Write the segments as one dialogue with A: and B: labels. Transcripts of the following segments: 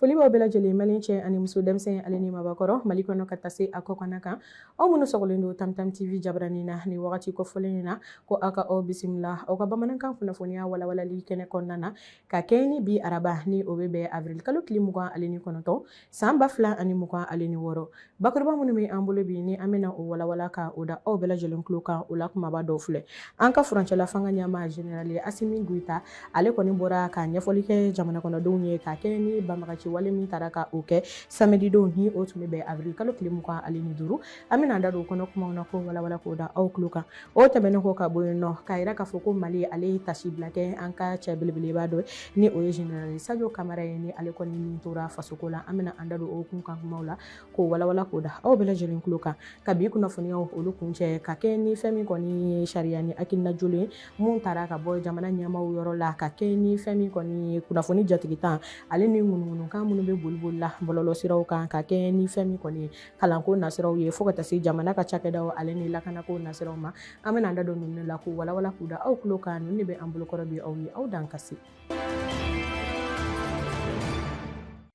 A: foli b'aw bɛɛ lajɛlen maliyɛn cɛ ani muso denmisɛn ale ni mabakɔrɔ Mali kɔnɔ ka taa se a kɔkana kan aw minnu sɔgɔlen don Tamtam TV jabaranin na ni wagati kofɔlen na ko aw ka aw bisimila aw ka bamanankan kunnafoniya walawalali kɛnɛ kɔnɔna na ka kɛɲɛ ni bi araba ni o bɛ bɛn avril kalo tile 29 san 2026 bakuruba minnu bɛ an bolo bi ni an bɛna o walawala ka o da aw bɛɛ lajɛlen tulo kan o la kumaba dɔw filɛ an ka furancɛla fanga ɲɛmaa général Asimi Goita ale kɔni bɔra ka ɲɛfɔli kɛ jamana kɔnɔdenw ye ka kɛ ni banbagaci wale min taara ka o kɛ samedi don ni o tun bɛ bɛn avril kalo tile 25 an bɛna da don kɔnɔ kumaw na ko walawala k'o da aw tulo kan o tɛmɛnen kɔ ka bɔ yen nɔ k'a yira k'a fɔ ko Mali ale ye tasi bila kɛ an ka cɛ belebeleba dɔ ni o ye général Sadio Kamara ye ni ale kɔni min tora fasoko la an bɛna an da don o kun kan kumaw la k'o walawala k'o da aw bɛɛ lajɛlen tulo kan ka bi kunnafoniyaw olu kun cɛ ka kɛ ni fɛn min kɔni ye sariya ni hakilina jolen mun taara ka bɔ jamana ɲɛmaaw yɔrɔ la ka kɛ ni fɛn min kɔni ye kunnafoni jatigitan ale ni ŋunuŋunukan minnu bɛ boli la bɔlɔlɔsiraw kan ka kɛ ni fɛn min kɔni ye kalanko nasiraw ye fo ka taa se jamana ka cakɛdaw ale ni lakanako nasiraw ma an bɛna an da don ninnu la k'u walawala k'u da aw tulo kan ninnu de bɛ an bolokɔrɔ bi aw ye aw dan kasi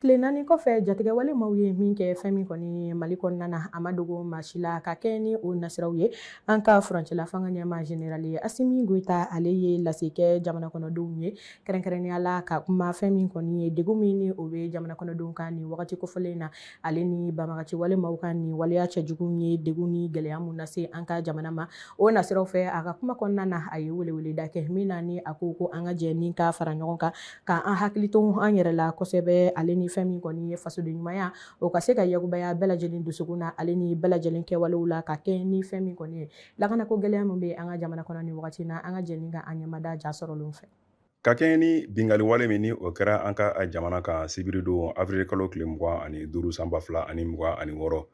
A: tile 4 kɔfɛ jatigɛ wale maaw ye min kɛ fɛn min kɔni Mali kɔnɔna na a ma dogo maa si la ka kɛ ni o nasiraw ye an ka furancɛla fanga ɲɛmaa général Asimi Goita ale ye lase kɛ jamana kɔnɔdenw ye kɛrɛnkɛrɛnnenya la ka kuma fɛn min kɔni ye degun min ni o bɛ jamana kɔnɔdenw kan ni wagati kofɔlen na ale ni banbagaci wale maaw kan ni waleya cɛjugu ye degun ni gɛlɛya mun lase an ka jamana ma o nasiraw fɛ a ka kuma kɔnɔna na a ye weleweleda kɛ min na ni a ko an ka jɛ ni ka fara ɲɔgɔn kan ka an hakili to an yɛrɛ la kosɛbɛ ale ni fɛn min kɔni ye fasoden ɲumanya o ka se ka yakubaya bɛɛ lajɛlen dusukun na ale ni bɛɛ lajɛlen kɛwalew la ka kɛ ni fɛn min kɔni ye lakanako gɛlɛya min bɛ an ka jamana kɔnɔ ni wagati na an ka jɛ ni ka an ɲɛmada ja sɔrɔlen fɛ
B: ka kɛɲɛ ni bingali wale min ni o kɛra an ka jamana kan sibiri don avril kalo tile 25 san 2026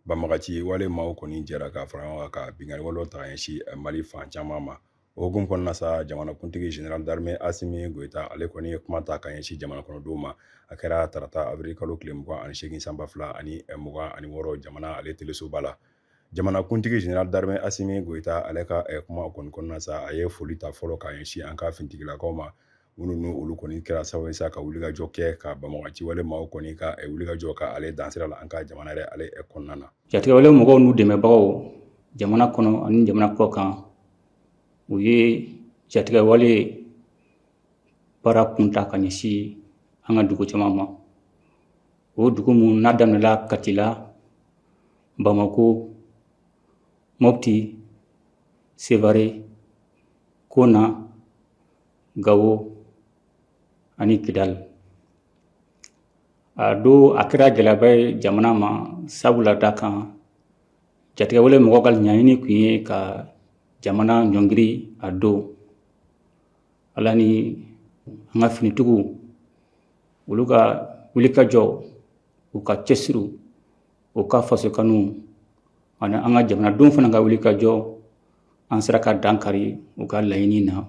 B: banbagaci wale maaw kɔni jɛra ka fara ɲɔgɔn kan ka bingali walew ta ɲɛsin Mali fan caman ma o hukumu kɔnɔna sa jamanakuntigi général d'armée Asimi Goita ale kɔni ye kuma ta ka ɲɛsin jamana kɔnɔdenw ma a kɛra tarata avril kalo tile 28 san 2026 jamana ale telesoba la jamanakuntigi général d'armée Asimi Goita ale ka kuma kɔni kɔnɔna sa a ye foli ta fɔlɔ ka ɲɛsin an ka fintigilakaw ma minnu ni olu kɔni kɛra sababu sa ka wulikajɔ kɛ ka banbagaci wale maaw kɔni ka wulikajɔ ka ale dansira la an ka jamana yɛrɛ ale kɔnɔna na
C: jatigɛ wale mɔgɔw n'u dɛmɛbagaw jamana kɔnɔ ani jamana kɔ kan u ye jatigɛ wale baara kunta ka ɲɛsin an ka dugu caman ma o dugu mun n'a daminɛla Kati la Bamako Mopti Sevare Kona Gawo ani Kidal a don a kɛra gɛlɛyaba ye jamana ma sabula da kan jatigɛ wale mɔgɔ ka ɲaɲini kun ye ka jamana ɲɔngiri a don ala ni an ka finitigiw olu ka wulikajɔ u ka cɛsiriw u ka faso kanu ani an ka jamanadenw fana ka wulikajɔ an sera ka dankari u ka laɲini na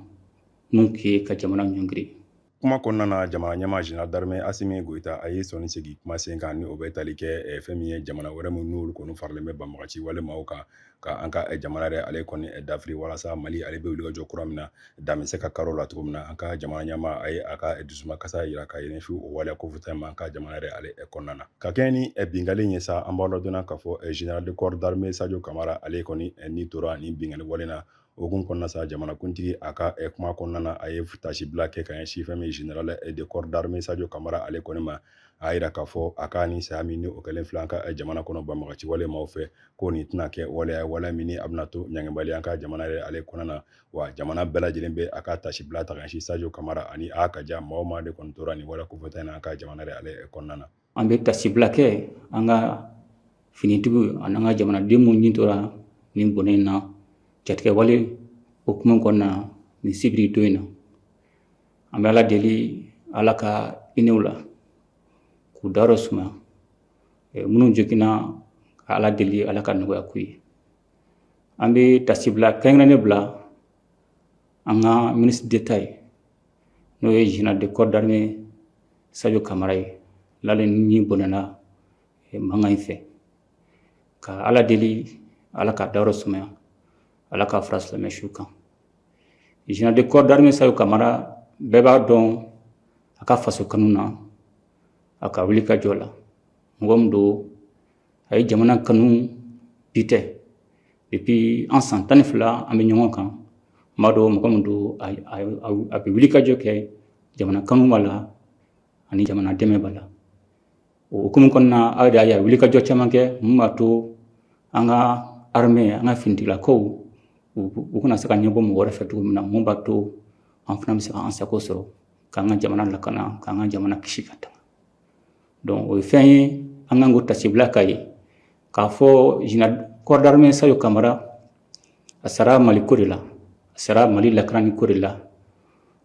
C: mun ye ka jamana ɲɔngiri
B: kuma kɔnɔna na jamana ɲɛmaa général d'armée Asimi Goita a ye sɔnni segi kuma sen kan ni o bɛ tali kɛ fɛn min ye jamana wɛrɛ minnu n'olu kɔni faralen bɛ banbagaci wale maaw kan ka an ka jamana yɛrɛ ale kɔni dafiri walasa Mali ale bɛ wulikajɔ kura min na da bɛ se ka karo la cogo min na an ka jamana ɲɛmaa a ye a ka dusumakasa jira ka ɲɛsin o waleya kofuta ma an ka jamana yɛrɛ ale kɔnɔna na ka kɛɲɛ ni bingali ye sa an b'a ladɔnna k'a fɔ général de corps d'armée Sadio Kamara ale kɔni ni tora ni bingali wale na o hukumu kɔnɔna sa jamanakuntigi a ka kuma kɔnɔna na a ye tasi bila kɛ ka ɲɛsin fɛn min général de corps d'armée Sadio Kamara ale kɔni ma a yira k'a fɔ a ka ni saya min ni o kɛlen filɛ an ka jamana kɔnɔ banbagaci wale maaw fɛ ko nin tɛna kɛ waleya min ni a bɛna to ɲangibali an ka jamana yɛrɛ ale kɔnɔna na wa jamana bɛɛ lajɛlen bɛ a ka tasi bila ta ka ɲɛsin Sadio Kamara ani a ka ja maa o maa de kɔni tora nin waleya kofɔta in na an ka jamana yɛrɛ ale kɔnɔna na
C: an bɛ tasi bila kɛ an ka finitigiw ani an ka jamanaden minnu ɲin tora nin bɔnɛ in na jatigɛ wale hukumu kɔnɔna na nin sibiri don in na an bɛ ala deli ala ka hinɛw la k'u dayɔrɔ suma minnu joginna ka ala deli ala ka nɔgɔya k'u ye an bɛ tasi bila kɛrɛnkɛrɛnnen bila an ka ministre d'État ye n'o ye général de corps d'armée Sadio Kamara ye l'ale ni bɔnɛna mankan in fɛ ka ala deli ala ka dayɔrɔ sumaya ala ka fara silamɛ su kan général de corps d'armée Sadio Kamara bɛɛ b'a dɔn a ka faso kanu na a ka wuli ka jɔ la mɔgɔ min don a ye jamana kanu bi tɛ depuis an san 12 an bɛ ɲɔgɔn kan n b'a dɔn mɔgɔ min don a bɛ wuli ka jɔ kɛ jamana kanu b'a la ani jamana dɛmɛ b'a la o hukumu kɔnɔna aw de y'a ye a wuli ka jɔ caman kɛ mun b'a to an ka armée an ka finitigilakaw u kana se ka ɲɛbɔ mɔgɔ wɛrɛ fɛ cogo min na mun b'a to an fana bɛ se ka an sago sɔrɔ k'an ka jamana lakana k'an ka jamana kisi ka tɛmɛ donc o ye fɛn ye an kan k'o tasibila ka ye k'a fɔ général corps d'armée Sadio Kamara a sara Mali ko de la a sara Mali lakanani ko de la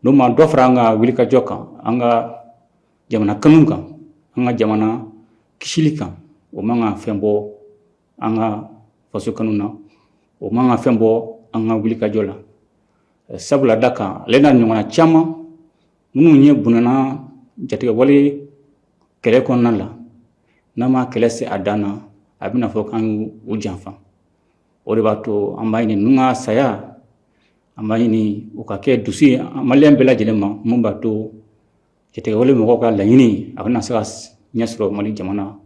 C: n'o ma dɔ fara an ka wulikajɔ kan an ka jamana kanu kan an ka jamana kisili kan o man ka fɛn bɔ an ka faso kanu na o man ka fɛn bɔ an ka wulikajɔ la sabula da kan ale n'a ɲɔgɔnna caman minnu ye bunana jatigɛ wale kɛlɛ kɔnɔna la n'a ma kɛlɛ se a dan na a bɛna fɔ k'an y'u janfa o de b'a to an b'a ɲini ninnu ka saya an b'a ɲini u ka kɛ dusu ye maliyɛn bɛɛ lajɛlen ma mun b'a to jatigɛ wale mɔgɔw ka laɲini a bɛna se ka ɲɛ sɔrɔ Mali jamana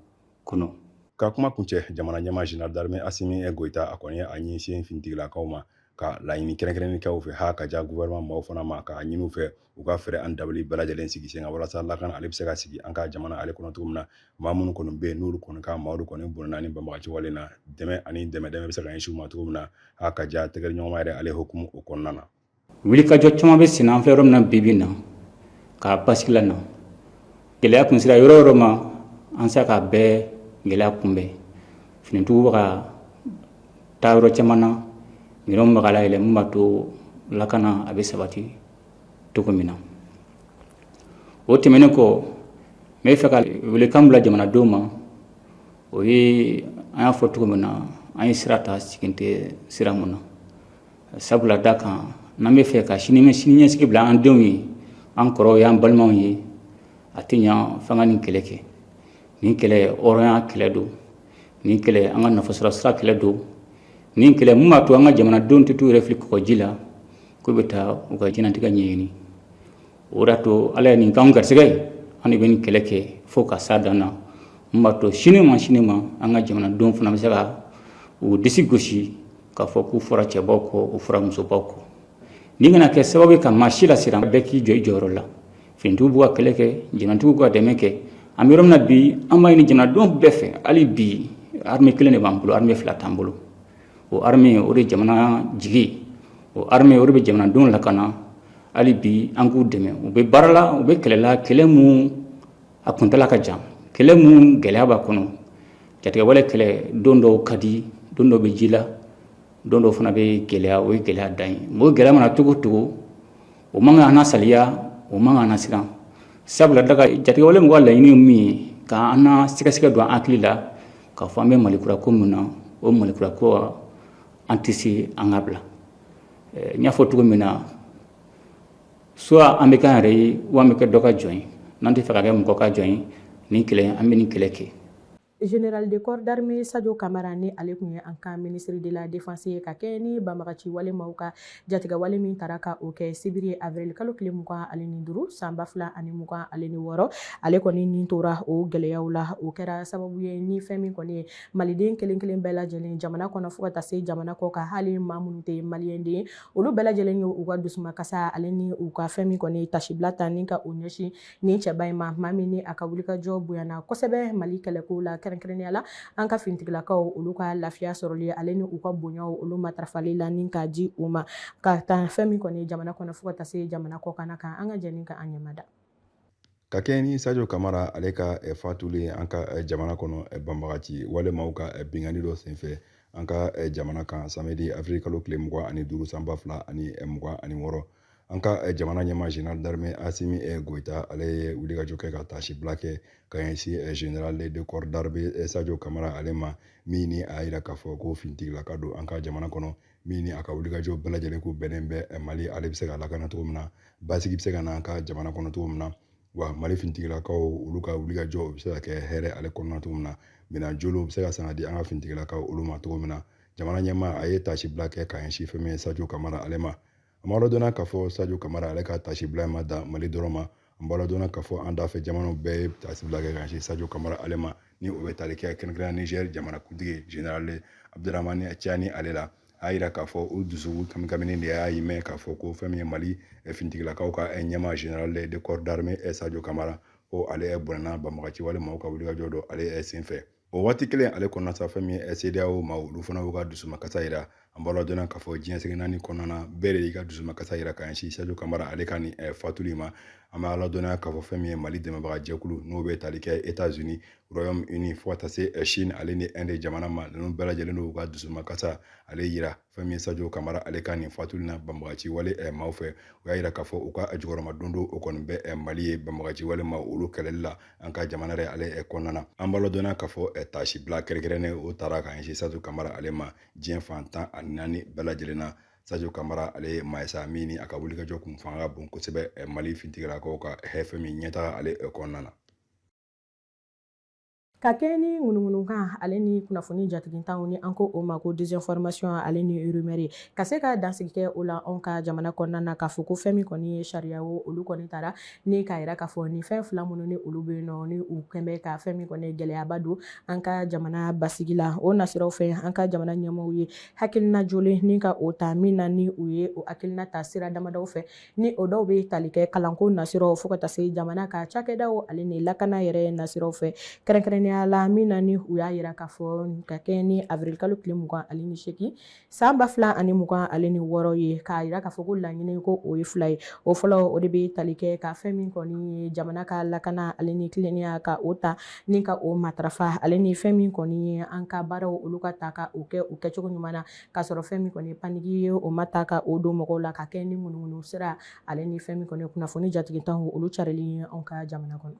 C: kɔnɔ.
B: Ka kuma kuncɛ jamana ɲɛmaa général d'armée Asimi Goïta a kɔni a ɲɛsin finitigilakaw ma ka laɲini kɛrɛnkɛrɛnni kɛ u fɛ ha ka diya gouvernement maaw fana ma ka ɲini u fɛ u ka fɛɛrɛ an dabali bɛɛ lajɛlen sigi sen kan walasa lakana ale bɛ se ka sigi an ka jamana ale kɔnɔ cogo min na maa minnu kɔni bɛ yen n'olu kɔni ka maaw kɔni bɔnna ni banbagaci wale na dɛmɛ ani dɛmɛ bɛ se ka ɲɛsin u ma cogo min na ha ka diya tɛgɛrɛ ɲɔgɔnma yɛrɛ ale hukumu o kɔnɔna na.
C: Wulikajɔ caman bɛ sen an fɛ yɔrɔ min na bi bi in na k'a basigi la na gɛlɛya kun sera yɔrɔ o yɔrɔ ma an se k'a bɛɛ gɛlɛya kunbɛn finitigiw bɛ ka taa yɔrɔ caman na minɛnw bɛ ka layɛlɛn mun b'a to lakana a bɛ sabati cogo min na o tɛmɛnen kɔ n bɛ fɛ ka welekan bila jamanadenw ma o ye an y'a fɔ cogo min na an ye sira ta sigin tɛ sira mun na sabula da kan n'an bɛ fɛ ka sini ɲɛsigi bila an denw ye an kɔrɔw ye an balimaw ye a tɛ ɲɛ f'an ka nin kɛlɛ kɛ nin kɛlɛ hɔrɔnya kɛlɛ don nin kɛlɛ an ka nafasɔrɔ sira kɛlɛ don nin kɛlɛ mun b'a to an ka jamanadenw tɛ t'u yɛrɛ fili kɔgɔji la k'u bɛ taa u ka diɲɛlatigɛ ɲɛɲini o de y'a to ala ye nin k'anw garisɛgɛ ye an de bɛ nin kɛlɛ kɛ fo ka s'a dan na mun b'a to sini ma an ka jamanadenw fana bɛ se ka u disi gosi k'a fɔ k'u fɔra cɛbaw kɔ u fɔra musobaw kɔ nin kana kɛ sababu ye ka maa si lasiran bɛɛ k'i jɔ i jɔyɔrɔ la finitigiw b'u ka kɛlɛ kɛ jamanatigiw ka dɛmɛ kɛ an bɛ yɔrɔ min na bi an b'a ɲini jamanadenw bɛɛ fɛ hali bi armée kelen de b'an bolo armée 2 t'an bolo o armée o de jamana jigi o armée o de bɛ jamanadenw lakana hali bi an k'u dɛmɛ u bɛ baara la u bɛ kɛlɛ la kɛlɛ mun a kuntala ka jan kɛlɛ mun gɛlɛya b'a kɔnɔ jatigɛ wale kɛlɛ don dɔw ka di don dɔw bɛ ji la don dɔw fana bɛ gɛlɛya o ye gɛlɛya dan ye o gɛlɛya mana cogo cogo o man kan an saliya o man kan an siran sabula daga jatigɛ wale mɔgɔ laɲini ye min ye k'an na sɛgɛsɛgɛ don an hakili la k'a fɔ an bɛ malikura ko min na o malikura ko an tɛ se an ka bila n y'a fɔ cogo min na soit an bɛ k'an yɛrɛ ye ou an bɛ kɛ dɔ ka jɔn ye n'an tɛ fɛ ka kɛ mɔgɔ ka jɔn ye nin kɛlɛ an bɛ nin kɛlɛ kɛ.
A: Général de corps d'armée Sadio Kamara ni ale kun ye an ka ministre de la défense ye ka kɛ ni banbagaci wale maaw ka jatigɛ wale min tara ka o kɛ sibiri avril kalo tile 25 san 2026 ale kɔni nin tora o gɛlɛyaw la o kɛra sababu ye ni fɛn min kɔni ye maliden kelen kelen bɛɛ lajɛlen jamana kɔnɔ fo ka taa se jamana kɔ ka hali maa minnu tɛ maliyɛn den olu bɛɛ lajɛlen ye u ka dusuma kasa ale ni u ka fɛn min kɔni tasibila ta ni ka o ɲɛsin ni cɛba in ma maa min ni a ka wulikajɔ bonyana kosɛbɛ Mali kɛlɛko la kɛrɛnkɛrɛnnenya la an ka finitigilakaw olu ka lafiya sɔrɔli ale ni u ka bonyaw olu matarafali la ni ka di u ma ka taa fɛn min kɔni jamana kɔnɔ fo ka taa se jamana kɔkan kan an ka jɛni ka an ɲɛmada
B: ka kɛ ni Sadio Kamara ale ka fatuli an ka jamana kɔnɔ banbagaci wale maaw ka bingani dɔ senfɛ an ka jamana kan samedi avril kalo tile 25 san 2026 an ka jamana ɲɛmaa général d'armée Asimi Goïta ale ye wulikajɔ kɛ ka tasibila kɛ ka ɲɛsin général de corps d'armée Sadio Kamara ale ma min ni a yira k'a fɔ ko finitigilaka don an ka jamana kɔnɔ min ni a ka wulikajɔ bɛɛ lajɛlen ko bɛnnen bɛ Mali ale bɛ se ka lakana cogo min na basigi bɛ se ka na an ka jamana kɔnɔ cogo min na wa Mali finitigilakaw olu ka wulikajɔ o bɛ se ka kɛ hɛrɛ ale kɔnɔna cogo min na minɛn jolo bɛ se ka sanga di an ka finitigilakaw olu ma cogo min na jamana ɲɛmaa a ye tasibila kɛ ka ɲɛsin fɛn min ye Sadio Kamara ale ma a ma dɔnna k'a fɔ Sadio Kamara ale ka tasibila ma dan Mali dɔrɔn ma an bala donna k'a fɔ an da fɛ jamanaw bɛɛ ye tasibila kɛ kan si Sadio Kamara ale ma ni o bɛ tali kɛ kɛrɛnkɛrɛnnenya Niger jamana kuntigi général Abdramane Tiani ale la a yira k'a fɔ o dusu kamikami de y'a yi mɛn k'a fɔ ko fɛn min ye Mali finitigilakaw ka ɲɛma général de corps d'armée Sadio Kamara ko ale bɔnna banbagaci wale maaw ka wulikajɔ dɔ ale senfɛ o waati kelen ale kɔnɔna sa fɛn min ye CEDEAO ma olu fana y'u ka dusumakasa yira an bɔra dɔnna k'a fɔ diɲɛ segin naani kɔnɔna na bɛɛ de y'i ka dusumakasa yira ka ɲɛsin Sadio Kamara ale ka nin fatuli ma an bɛ ala dɔnna k'a fɔ fɛn min ye Mali dɛmɛbaga jɛkulu n'o bɛ tali kɛ États-Unis Royaume-Uni fo ka taa se Chine ale ni Inde jamana ma ninnu bɛɛ lajɛlen n'u ka dusumakasa ale yira fɛn min ye Sadio Kamara ale ka nin fatuli na banbagaci wale maaw fɛ o y'a yira k'a fɔ u ka jukɔrɔma don o kɔni bɛ Mali ye banbagaci wale ma olu kɛlɛli la an ka jamana yɛrɛ ale kɔnɔna na an b'a dɔnna k'a fɔ tasibila kɛrɛnkɛrɛnnen o taara ka ɲɛsin Sadio Kamara ale ma diɲɛ fan 14 bɛɛ lajɛlen na Sadio Kamara ale ye maa ye sa min ni a ka wulikajɔ kun fanga ka bon kosɛbɛ Mali finitigilakaw ka fɛn min ɲɛtaga ale kɔnɔna na
A: ka kɛ ni ŋunuŋunukan ale ni kunnafoni jatigintanw ni an ko o ma ko désinformation ale ni rumeur ka se ka dansigi kɛ o la anw ka jamana kɔnɔna na k'a fɔ ko fɛn min kɔni ye sariya o olu kɔni taara ni k'a yira k'a fɔ ni fɛn fila minnu ni olu bɛ yen nɔ ni u kɛnbɛ ka fɛn min kɔni gɛlɛyaba don an ka jamana basigi la o nasiraw fɛ an ka jamana ɲɛmaaw ye hakilina jolen ni ka o ta min na ni u ye o hakilina ta sira damadaw fɛ ni o dɔw bɛ tali kɛ kalanko nasiraw fo ka taa se jamana ka cakɛdaw ale ni lakana yɛrɛ nasiraw fɛ kɛrɛnkɛrɛnnenya la min na ni u y'a yira k'a fɔ ka kɛ ni avril kalo tile 28 san 2026 ye k'a yira k'a fɔ ko laɲini ko o ye fila ye o fɔlɔ o de bɛ tali kɛ ka fɛn min kɔni ye jamana ka lakana ale ni tilennenya ka o ta ni ka o matarafa ale ni fɛn min kɔni ye an ka baaraw olu ka ta ka o kɛ o kɛcogo ɲuman na k'a sɔrɔ fɛn min kɔni panigi ye o ma ta ka o don mɔgɔw la ka kɛ ni ŋunuŋunu sira ale ni fɛn min kɔni kunnafoni jatigitanw olu carili an ka jamana kɔnɔ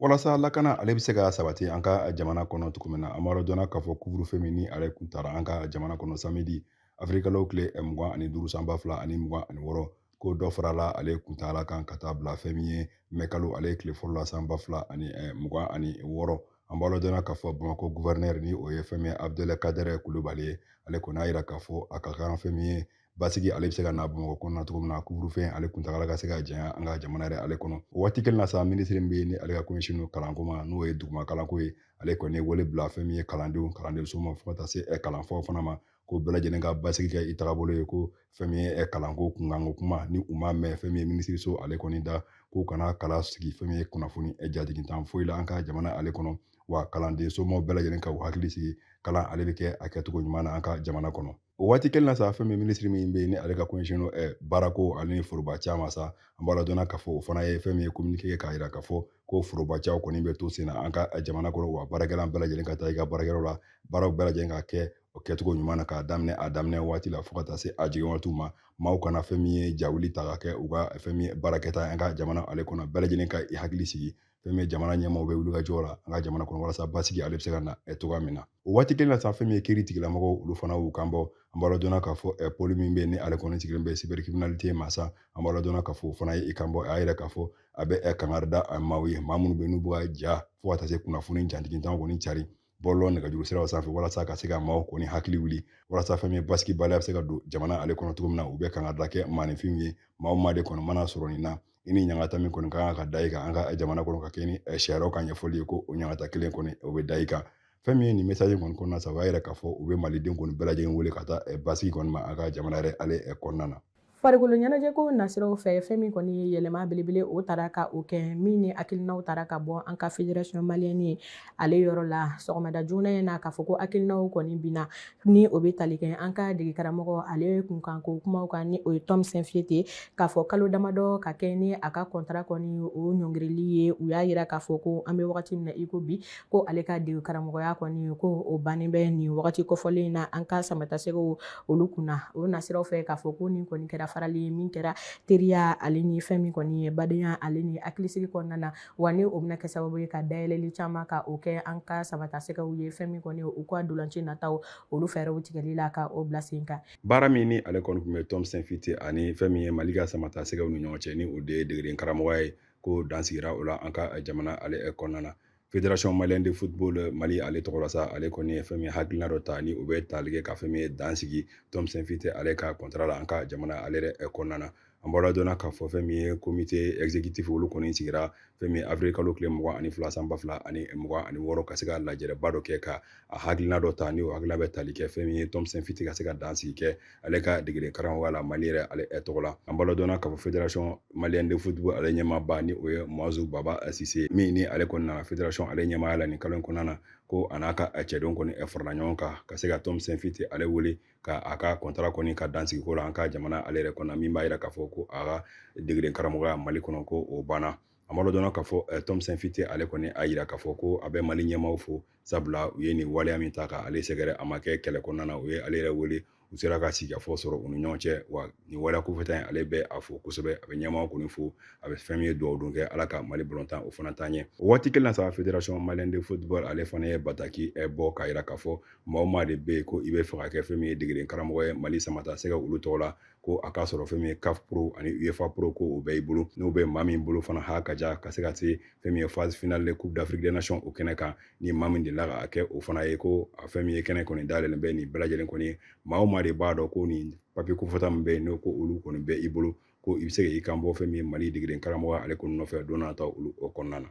B: walasa lakana ale bɛ se ka sabati an ka jamana kɔnɔ cogo min na an b'a dɔnna k'a fɔ couvre-feu min ni ale kun taara an ka jamana kɔnɔ samedi afrikalo tile 25 san 2026 ko dɔ farala ale kuntaala kan ka taa bila fɛn min ye mɛkalo ale tile fɔlɔ la san 2026 an b'a dɔnna k'a fɔ Bamako gouverneur ni o ye fɛn min ye Abdelkader Kulibali ye ale kɔni y'a yira k'a fɔ a ka kan fɛn min ye basigi ale bɛ se ka na Bamakɔ kɔnɔna cogo min na couvre-feu ale kuntagala ka se ka janya an ka jamana yɛrɛ ale kɔnɔ o waati kelen na sa minisiri min bɛ yen ni ale ka ɲɛsin kalanko ma n'o ye duguma kalanko ye ale kɔni ye wele bila fɛn min ye kalandenw so ma fo ka taa se kalanfaw fana ma ko bɛɛ lajɛlen ka basigi kɛ i tagabolo ye ko fɛn min ye kalanko kunkanko kuma ni u ma mɛn fɛn min ye minisiri so ale kɔni da k'u kana kala sigi fɛn min ye kunnafoni jatigintan foyi la an ka jamana ale kɔnɔ wa kalanden somɔgɔw bɛɛ lajɛlen ka u hakili sigi kalan ale bɛ kɛ a kɛcogo ɲuman na an ka jamana kɔnɔ o waati kelen na sa fɛn min minisiri min bɛ yen ni ale ka ɲɛsin baarako ale ni foroba caman sa an b'a dɔnna k'a fɔ o fana ye fɛn min ye communiqué k'a yira k'a fɔ ko forobacaw kɔni bɛ to sen na an ka jamana kɔnɔ wa baarakɛlan bɛɛ lajɛlen ka taa i ka baarakɛyɔrɔ la baaraw bɛɛ lajɛlen ka kɛ o kɛcogo ɲuman na k'a daminɛ a daminɛ waati la fo ka taa se a jigin waatiw ma maaw kana fɛn min ye jawuli ta ka kɛ u ka fɛn min ye baarakɛta an ka jamana ale kɔnɔ bɛɛ lajɛlen ka i hakili sigi fɛn min ye jamana ɲɛmaaw bɛ wulikajɔ la an ka jamana kɔnɔ walasa basigi ale bɛ se ka na cogoya min na o waati kelen na sa fɛn min ye kiiri tigilamɔgɔw olu fana y'u kan bɔ an b'a dɔnna k'a fɔ poli min bɛ yen ni ale kɔni sigilen bɛ cybercriminalité ma sa an b'a dɔnna k'a fɔ o fana ye i kan bɔ a y'a yira k'a fɔ a bɛ kangari da maaw ye maa minnu bɛ yen n'u bɛ ka ja fo ka taa se kunnafoni jantigitanw kɔni cari bɔlɔlɔ nɛgɛjuru siraw sanfɛ walasa ka se ka maaw kɔni hakili wuli walasa fɛn min ye basigibaliya bɛ se ka don jamana ale kɔnɔ cogo min na u bɛ kangari da kɛ maaninfinw ye maa de kɔnɔ mana sɔrɔ nin na i ni ɲangata min kɔni kan ka da i kan an ka jamana kɔnɔ ka kɛ ni sariyaw ka ɲɛfɔli ye ko o ɲangata kelen kɔni o bɛ da i kan fɛn min ye nin message kɔni kɔnɔna sa o y'a yira k'a fɔ u bɛ maliden kɔni bɛɛ lajɛlen wele ka taa basigi kɔni ma an ka jamana yɛrɛ ale kɔnɔna na
A: farikolo ɲɛnajɛ ko nasiraw fɛ fɛn min kɔni ye yɛlɛma belebele o taara ka o kɛ min ni hakilinaw taara ka bɔ an ka fédération malienne ye ale yɔrɔ la sɔgɔmada joona in na k'a fɔ ko hakilinaw kɔni bina ni o bɛ tali kɛ an ka dege karamɔgɔ ale kunkanko kumaw kan ni o ye Tom Saint-Fiete k'a fɔ kalo damadɔ ka kɛ ni a ka contrat kɔni o ɲɔngirili ye u y'a yira k'a fɔ ko an bɛ wagati min na i ko bi ko ale ka dege karamɔgɔya kɔni ko o bannen bɛ nin wagati kɔfɔlen na an ka samatasegiw olu kunna o nasiraw fɛ k'a fɔ ko nin kɔni kɛra farali min kɛra teriya ale ni fɛn min kɔni ye badenya ale ni hakilisigi kɔnɔna na wa ni o bɛna kɛ sababu ye ka dayɛlɛli caman ka o kɛ an ka samatasegiw ye fɛn min kɔni u ka dolanci nataw olu fɛɛrɛw tigɛli la ka o bila sen kan
B: baara min ni ale kɔni tun bɛ Tom Saint-Fiete ani fɛn min ye Mali ka samatasegiw ni ɲɔgɔn cɛ ni o de ye degeden karamɔgɔya ye ko dansigira o la an ka jamana ale kɔnɔna na Fédération malienne de football Mali ale tɔgɔ la sa ale kɔni ye fɛn min hakilina dɔ ta ni o bɛ tali kɛ ka fɛn min ye dansigi Tom Saint-Fiete ale ka contrat la an ka jamana ale yɛrɛ kɔnɔna na an bɔra dɔnna k'a fɔ fɛn min ye komite exécutif olu kɔni sigira fɛn min avril kalo tile 22 sanba 2026 ka se ka lajɛrɛba dɔ kɛ ka a hakilina dɔ ta ni o hakilina bɛ tali kɛ fɛn min ye Thompson Fiti ka se ka dansigi kɛ ale ka degere karamɔgɔya la Mali yɛrɛ ale tɔgɔ la. An bɔra dɔnna k'a fɔ fédération malienne de football ale ɲɛmaaba ni o ye Muazu Baba Sise min ni ale kɔni nana fédération ale ɲɛmaaya la nin kalo in kɔnɔna na ko a n'a ka cɛdenw kɔni farala ɲɔgɔn kan ka se ka Thompson Fiti ale wele ka a ka contrat kɔni ka dansigi ko la an ka jamana ale yɛrɛ kɔnɔ min b'a yira k'a fɔ ko a ka degere karamɔgɔya Mali kɔnɔ ko o banna. An b'a dɔn k'a fɔ Thompson Fiti ale kɔni a yira k'a fɔ ko a bɛ Mali ɲɛmaaw fo sabula u ye nin waleya min ta ka ale sɛgɛrɛ a ma kɛ kɛlɛ kɔnɔna na u ye ale yɛrɛ wele u sera ka sigikafɔ sɔrɔ u ni ɲɔgɔn cɛ wa nin waleya kofɔta in ale bɛ a fo kosɛbɛ a bɛ ɲɛmaaw kɔni fo a bɛ fɛn min ye dugawu don kɛ ala ka Mali balontan o fana taa ɲɛ. O waati kelen na sa fédération malienne de football ale fana ye bataki bɔ k'a yira k'a fɔ maa o maa de bɛ yen ko i bɛ fɛ ka kɛ fɛn min ye degere karamɔgɔ ye Mali samata se ka olu tɔgɔ la ko a k'a sɔrɔ fɛn min ye CAF Pro ani UEFA Pro ko o bɛɛ y'i bolo n'o bɛ maa min bolo fana ha ka ja ka se ka se fɛn min ye phase finale de Coupe d'Afrique des Nations o kɛnɛ kan ni maa min delila ka kɛ o fana ye ko a fɛn min ye kɛnɛ kɔni dayɛlɛlen bɛ nin bɛɛ lajɛlen kɔni maa o maa de b'a dɔn ko nin papier kofɔta min bɛ yen n'o ko olu kɔni bɛ i bolo ko i bɛ se k'i kan bɔ fɛn min ye Mali degere karamɔgɔ ale kɔni nɔfɛ don n'a taw olu o kɔnɔna na.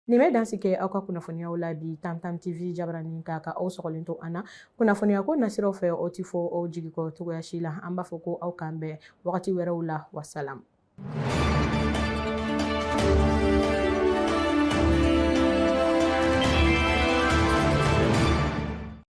A: Nin bɛ dansi kɛ aw ka kunnafoniyaw la bi Tamtam TV jabaranin k'a ka aw sɔgɔlen to an na kunnafoniya ko nasiraw fɛ o ti fɔ aw jigi kɔ cogoya si la an b'a fɔ ko aw k'an bɛn wagati wɛrɛw la wasalam.